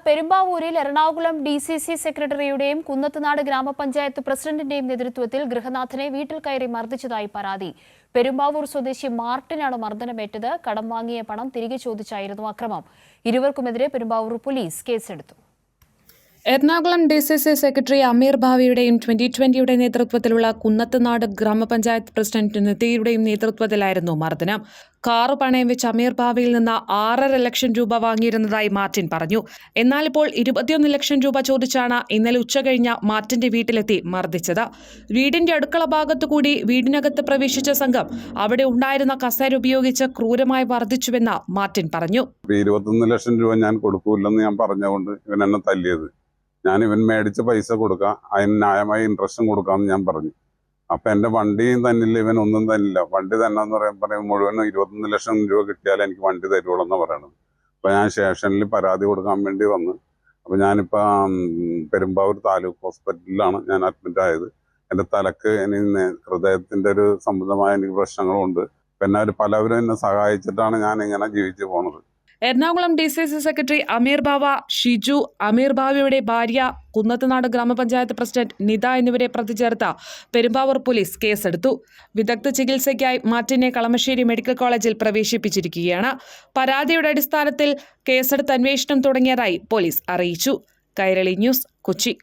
പെരുമ്പാവൂരിൽ എറണാകുളം DCC സെക്രട്ടറിയുടെയും കുന്നത്തുനാട് ഗ്രാമപഞ്ചായത്ത് പ്രസിഡന്റിന്റെയും നേതൃത്വത്തിൽ ഗൃഹനാഥനെ വീട്ടിൽ കയറി മർദ്ദിച്ചതായി പരാതി. പെരുമ്പാവൂർ സ്വദേശി മാർട്ടിനാണ് മർദ്ദനമേറ്റത്. കടം വാങ്ങിയ പണം തിരികെ ചോദിച്ചായിരുന്നു അക്രമം. ഇരുവർക്കുമെതിരെ പെരുമ്പാവൂർ പോലീസ് കേസെടുത്തു. എറണാകുളം DCC സെക്രട്ടറി അമീർ ഭാവിയുടെയും 2020 നേതൃത്വത്തിലുള്ള കുന്നത്തുനാട് ഗ്രാമപഞ്ചായത്ത് പ്രസിഡന്റ് നിതിയുടെയും നേതൃത്വത്തിലായിരുന്നു മർദ്ദനം. കാറ് പണയം വെച്ച് അമീർ ഭാവിയിൽ നിന്ന് 6.5 ലക്ഷം രൂപ വാങ്ങിയിരുന്നതായി മാർട്ടിൻ പറഞ്ഞു. എന്നാൽ ഇപ്പോൾ 21 ലക്ഷം രൂപ ചോദിച്ചാണ് ഇന്നലെ ഉച്ചകഴിഞ്ഞ് മാർട്ടിന്റെ വീട്ടിലെത്തി മർദ്ദിച്ചത്. വീടിന്റെ അടുക്കള ഭാഗത്തുകൂടി വീടിനകത്ത് പ്രവേശിച്ച സംഘം അവിടെ ഉണ്ടായിരുന്ന കസേര ഉപയോഗിച്ച് ക്രൂരമായി മർദ്ദിച്ചുവെന്ന് മാർട്ടിൻ പറഞ്ഞു. 21 ലക്ഷം രൂപ ഞാൻ കൊടുക്കൂലെന്ന് ഞാൻ പറഞ്ഞുകൊണ്ട് ഇവൻ എന്നെ തല്ലിയത്. ഞാൻ ഇവൻ മേടിച്ച പൈസ കൊടുക്കാം, അതിന് ന്യായമായ ഇൻട്രസ്റ്റും കൊടുക്കാമെന്ന് ഞാൻ പറഞ്ഞു. അപ്പം എൻ്റെ വണ്ടിയും തന്നില്ല, ഇവൻ ഒന്നും തന്നില്ല. വണ്ടി തന്നെ എന്ന് പറയും മുഴുവനും 21 ലക്ഷം രൂപ കിട്ടിയാൽ എനിക്ക് വണ്ടി തരുള്ളൂ എന്ന് പറയണത്. അപ്പം ഞാൻ സ്റ്റേഷനിൽ പരാതി കൊടുക്കാൻ വേണ്ടി വന്നു. അപ്പം ഞാനിപ്പോൾ പെരുമ്പാവൂർ താലൂക്ക് ഹോസ്പിറ്റലിലാണ് ഞാൻ അഡ്മിറ്റ് ആയത്. എൻ്റെ തലക്ക് ഹൃദയത്തിൻ്റെ ഒരു സംബന്ധമായ എനിക്ക് പ്രശ്നങ്ങളുണ്ട്. പിന്നെ പലവരും എന്നെ സഹായിച്ചിട്ടാണ് ഞാൻ ഇങ്ങനെ ജീവിച്ചു പോണത്. എറണാകുളം DCC സെക്രട്ടറി അമീർ ഭാവ, ഷിജു, അമീർ ഭാവിയുടെ ഭാര്യ, കുന്നത്തുനാട് ഗ്രാമപഞ്ചായത്ത് പ്രസിഡന്റ് നിത എന്നിവരെ പ്രതി ചേർത്ത് പെരുമ്പാവൂർ പോലീസ് കേസെടുത്തു. വിദഗ്ധ ചികിത്സയ്ക്കായി മാർട്ടിനെ കളമശ്ശേരി മെഡിക്കൽ കോളേജിൽ പ്രവേശിപ്പിച്ചിരിക്കുകയാണ്. പരാതിയുടെ അടിസ്ഥാനത്തിൽ കേസെടുത്ത് അന്വേഷണം തുടങ്ങിയതായി പോലീസ് അറിയിച്ചു. കൈരളി ന്യൂസ്, കൊച്ചി.